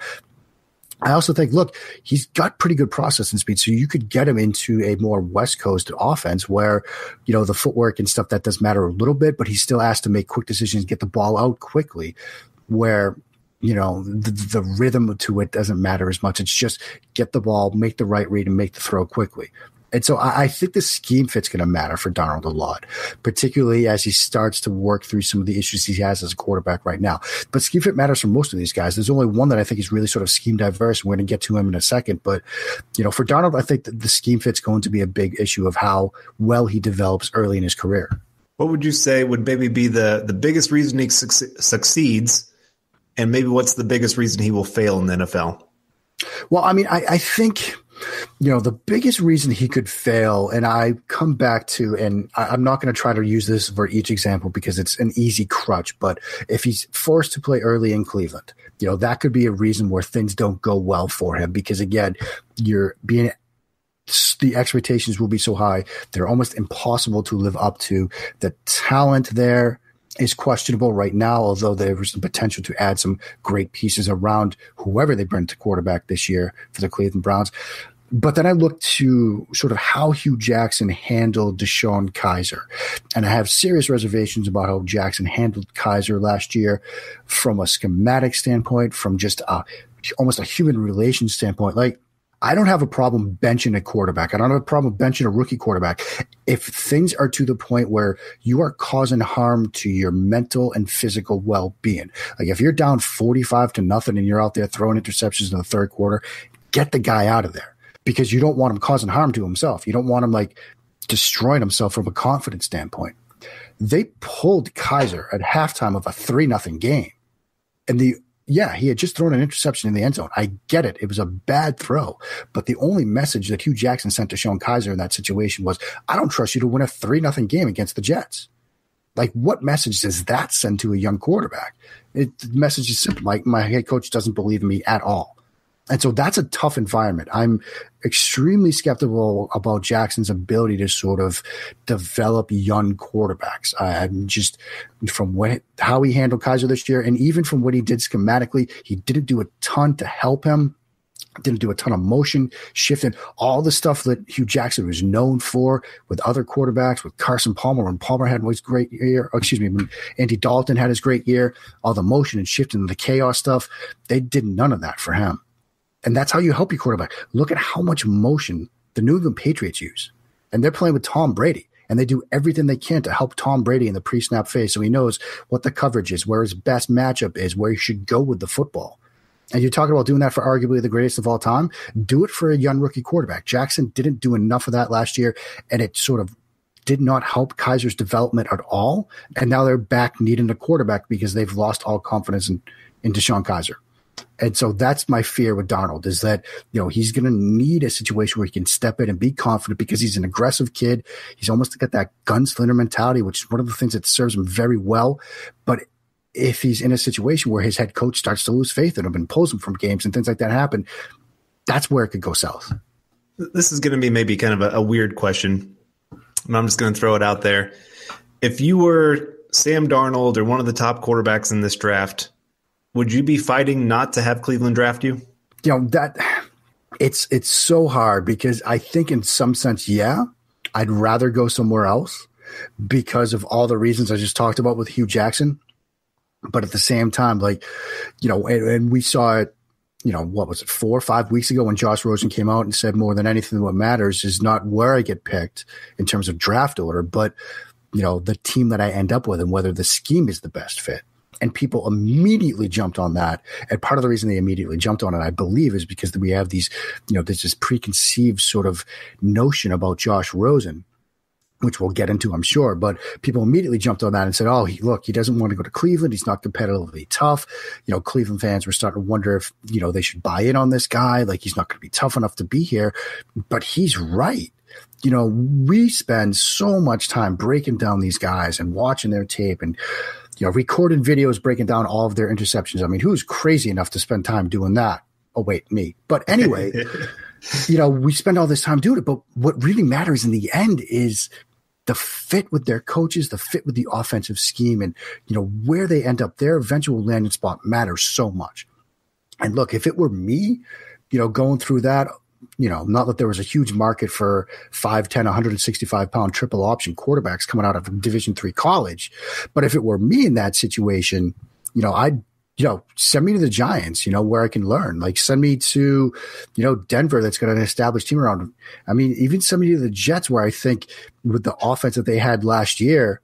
I also think, look, he's got pretty good processing speed, so you could get him into a more West Coast offense where, the footwork and stuff, that does matter a little bit, but he still has to make quick decisions, get the ball out quickly, where, the rhythm to it doesn't matter as much. It's just get the ball, make the right read, and make the throw quickly. And so I think the scheme fit's going to matter for Darnold a lot, particularly as he starts to work through some of the issues he has as a quarterback right now. But scheme fit matters for most of these guys. There's only one that I think is really sort of scheme diverse. We're going to get to him in a second. But, for Darnold, I think that the scheme fit's going to be a big issue of how well he develops early in his career. What would you say would maybe be the biggest reason he succeeds, and maybe what's the biggest reason he will fail in the NFL? Well, I mean, I think – the biggest reason he could fail, and I come back to, and I'm not going to try to use this for each example because it's an easy crutch, but if he's forced to play early in Cleveland, that could be a reason where things don't go well for him because, again, the expectations will be so high, they're almost impossible to live up to. The talent there is questionable right now, although there's the potential to add some great pieces around whoever they bring to quarterback this year for the Cleveland Browns. But then I look to sort of how Hugh Jackson handled DeShone Kizer. And I have serious reservations about how Jackson handled Kizer last year from a schematic standpoint, from just almost a human relations standpoint. Like, I don't have a problem benching a quarterback. I don't have a problem benching a rookie quarterback. If things are to the point where you are causing harm to your mental and physical well-being, like if you're down 45-0 and you're out there throwing interceptions in the third quarter, get the guy out of there because you don't want him causing harm to himself. You don't want him destroying himself from a confidence standpoint. They pulled Kizer at halftime of a 3-0 game. And he had just thrown an interception in the end zone. I get it. It was a bad throw. But the only message that Hugh Jackson sent to Sean Kizer in that situation was, I don't trust you to win a 3-0 game against the Jets. Like, what message does that send to a young quarterback? The message is simple. My head coach doesn't believe in me at all. And so that's a tough environment. I'm extremely skeptical about Jackson's ability to sort of develop young quarterbacks. I'm just from how he handled Kizer this year, and even from what he did schematically, he didn't do a ton to help him. Didn't do a ton of motion shifting, all the stuff that Hugh Jackson was known for with other quarterbacks, with Carson Palmer when Palmer had his great year, when Andy Dalton had his great year, all the motion and shifting, the chaos stuff, they did none of that for him. And that's how you help your quarterback. Look at how much motion the New England Patriots use. And they're playing with Tom Brady. And they do everything they can to help Tom Brady in the pre-snap phase so he knows what the coverage is, where his best matchup is, where he should go with the football. And you're talking about doing that for arguably the greatest of all time. Do it for a young rookie quarterback. Jackson didn't do enough of that last year, and it sort of did not help Kaiser's development at all. And now they're back needing a quarterback because they've lost all confidence in Deshaun Kaiser. And so that's my fear with Darnold, is that, he's going to need a situation where he can step in and be confident because he's an aggressive kid. He's almost got that gunslinger mentality, which is one of the things that serves him very well. But if he's in a situation where his head coach starts to lose faith in him and pulls him from games and things like that happen, that's where it could go south. This is going to be maybe kind of a weird question, and I'm just going to throw it out there. If you were Sam Darnold or one of the top quarterbacks in this draft, would you be fighting not to have Cleveland draft you? That it's so hard because I think in some sense, I'd rather go somewhere else because of all the reasons I just talked about with Hugh Jackson. But at the same time, and we saw it, what was it, 4 or 5 weeks ago when Josh Rosen came out and said more than anything what matters is not where I get picked in terms of draft order, but, the team that I end up with and whether the scheme is the best fit. And people immediately jumped on that. And part of the reason they immediately jumped on it, I believe, is because we have these, there's this preconceived sort of notion about Josh Rosen, which we'll get into, I'm sure. But people immediately jumped on that and said, he doesn't want to go to Cleveland. He's not competitively tough. Cleveland fans were starting to wonder if, they should buy in on this guy. Like, he's not going to be tough enough to be here. But he's right. We spend so much time breaking down these guys and watching their tape and, recording videos breaking down all of their interceptions. I mean, who's crazy enough to spend time doing that? Oh, wait, me. But anyway, we spend all this time doing it. But what really matters in the end is the fit with their coaches, the fit with the offensive scheme, and, where they end up, their eventual landing spot matters so much. And look, if it were me, going through that, not that there was a huge market for 5'10", 165-pound triple option quarterbacks coming out of Division III college. But if it were me in that situation, I'd, send me to the Giants, where I can learn. Like, send me to, Denver that's got an established team around them. I mean, even send me to the Jets, where I think with the offense that they had last year,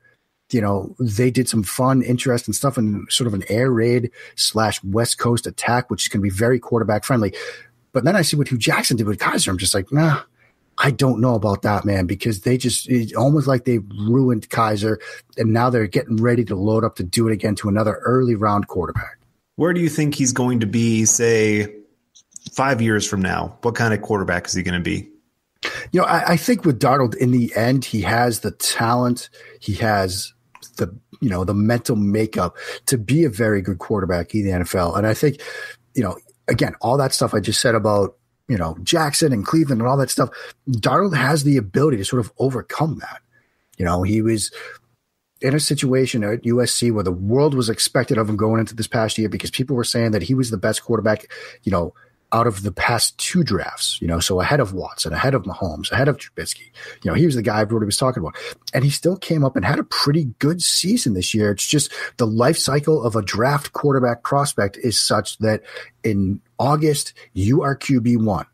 they did some fun, interesting stuff in sort of an air raid / West Coast attack, which is going to be very quarterback friendly. But then I see what Hugh Jackson did with Kaiser. I'm just like, nah, I don't know about that, man, because it's almost like they ruined Kaiser, and now they're getting ready to load up to do it again to another early round quarterback. Where do you think he's going to be, say, 5 years from now? What kind of quarterback is he going to be? I think with Darnold, in the end, he has the talent. He has the mental makeup to be a very good quarterback in the NFL. And I think, again, all that stuff I just said about, Jackson and Cleveland and all that stuff, Darnold has the ability to sort of overcome that. He was in a situation at USC where the world was expected of him going into this past year because people were saying that he was the best quarterback, out of the past 2 drafts, so ahead of Watson, ahead of Mahomes, ahead of Trubisky. He was the guy everybody was talking about. And he still came up and had a pretty good season this year. It's just the life cycle of a draft quarterback prospect is such that in August, you are QB1.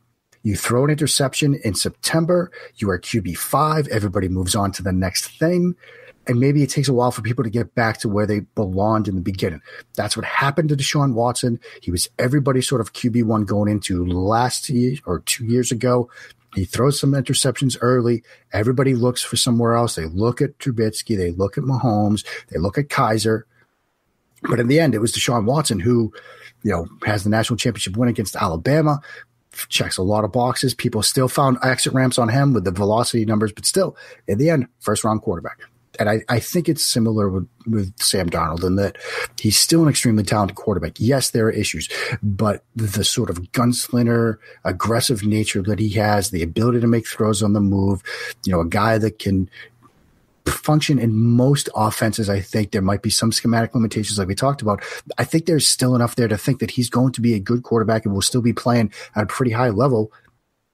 You throw an interception in September, you are QB5. Everybody moves on to the next thing. And maybe it takes a while for people to get back to where they belonged in the beginning. That's what happened to Deshaun Watson. He was everybody's sort of QB1 going into last year or 2 years ago. He throws some interceptions early. Everybody looks for somewhere else. They look at Trubisky. They look at Mahomes. They look at Kaiser. But in the end, it was Deshaun Watson who, has the national championship win against Alabama, checks a lot of boxes. People still found exit ramps on him with the velocity numbers, but still, in the end, first-round quarterback. And I think it's similar with Sam Darnold in that he's still an extremely talented quarterback. Yes, there are issues, but the sort of gunslinger, aggressive nature that he has, the ability to make throws on the move, a guy that can function in most offenses. I think there might be some schematic limitations like we talked about. I think there's still enough there to think that he's going to be a good quarterback and will still be playing at a pretty high level.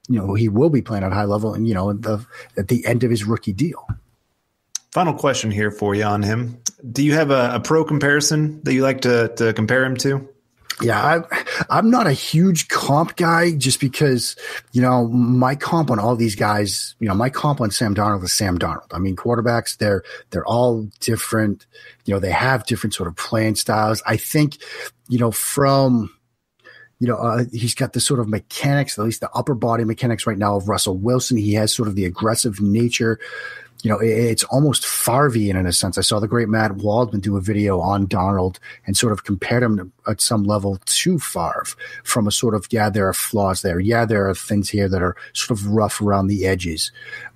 He will be playing at a high level and, at the end of his rookie deal. Final question here for you on him. Do you have a pro comparison that you like to compare him to? Yeah, I'm not a huge comp guy just because, my comp on all these guys, my comp on Sam Darnold is Sam Darnold. I mean, quarterbacks, they're all different. They have different sort of playing styles. I think, from He's got the sort of mechanics, at least the upper body mechanics right now of Russell Wilson. He has sort of the aggressive nature. It's almost Favre in a sense. I saw the great Matt Waldman do a video on Darnold and sort of compared him at some level to Favre from a sort of, there are flaws there. Yeah, there are things here that are sort of rough around the edges,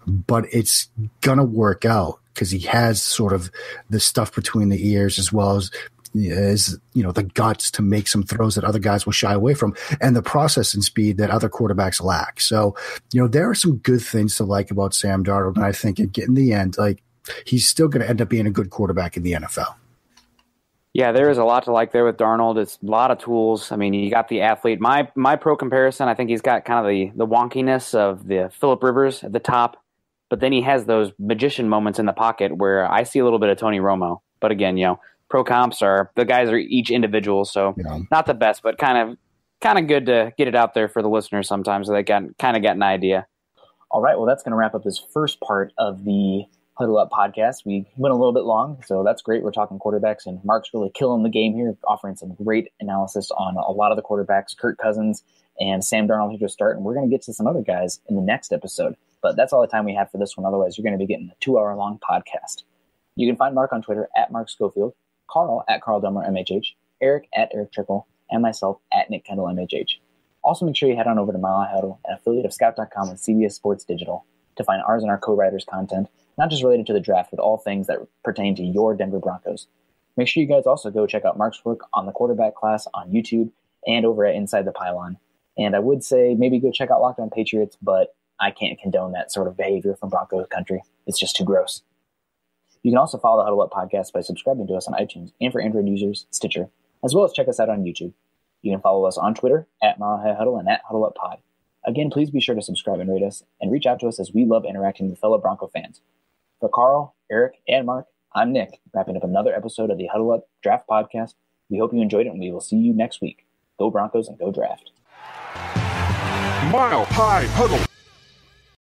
but it's going to work out because he has sort of the stuff between the ears as well as the guts to make some throws that other guys will shy away from and the processing speed that other quarterbacks lack. So, there are some good things to like about Sam Darnold. And I think in the end, he's still going to end up being a good quarterback in the NFL. Yeah, there is a lot to like there with Darnold. It's a lot of tools. I mean, you got the athlete. My pro comparison, I think he's got kind of the wonkiness of the Phillip Rivers at the top, but then he has those magician moments in the pocket where I see a little bit of Tony Romo. But again, pro comps the guys are each individual, so not the best, but kind of good to get it out there for the listeners sometimes so they kind of get an idea. All right, well, that's going to wrap up this first part of the Huddle Up podcast. We went a little bit long, so that's great. We're talking quarterbacks, and Mark's really killing the game here, offering some great analysis on a lot of the quarterbacks, Kirk Cousins and Sam Darnold here to start, and we're going to get to some other guys in the next episode. But that's all the time we have for this one. Otherwise, you're going to be getting a 2-hour-long podcast. You can find Mark on Twitter at Mark Schofield, Carl at Carl Dummer MHH, Eric at Eric Trickle, and myself at Nick Kendall MHH. Also, make sure you head on over to Mile High Huddle, an affiliate of Scout.com and CBS Sports Digital, to find ours and our co-writers' content, not just related to the draft, but all things that pertain to your Denver Broncos. Make sure you guys also go check out Mark's work on the quarterback class on YouTube and over at Inside the Pylon. And I would say maybe go check out Locked On Patriots, but I can't condone that sort of behavior from Broncos country. It's just too gross. You can also follow the Huddle Up podcast by subscribing to us on iTunes and for Android users, Stitcher, as well as check us out on YouTube. You can follow us on Twitter at Mile High Huddle and at Huddle Up Pod. Again, please be sure to subscribe and rate us and reach out to us as we love interacting with fellow Bronco fans. For Carl, Eric, and Mark, I'm Nick, wrapping up another episode of the Huddle Up Draft Podcast. We hope you enjoyed it, and we will see you next week. Go Broncos and go draft. Mile High Huddle.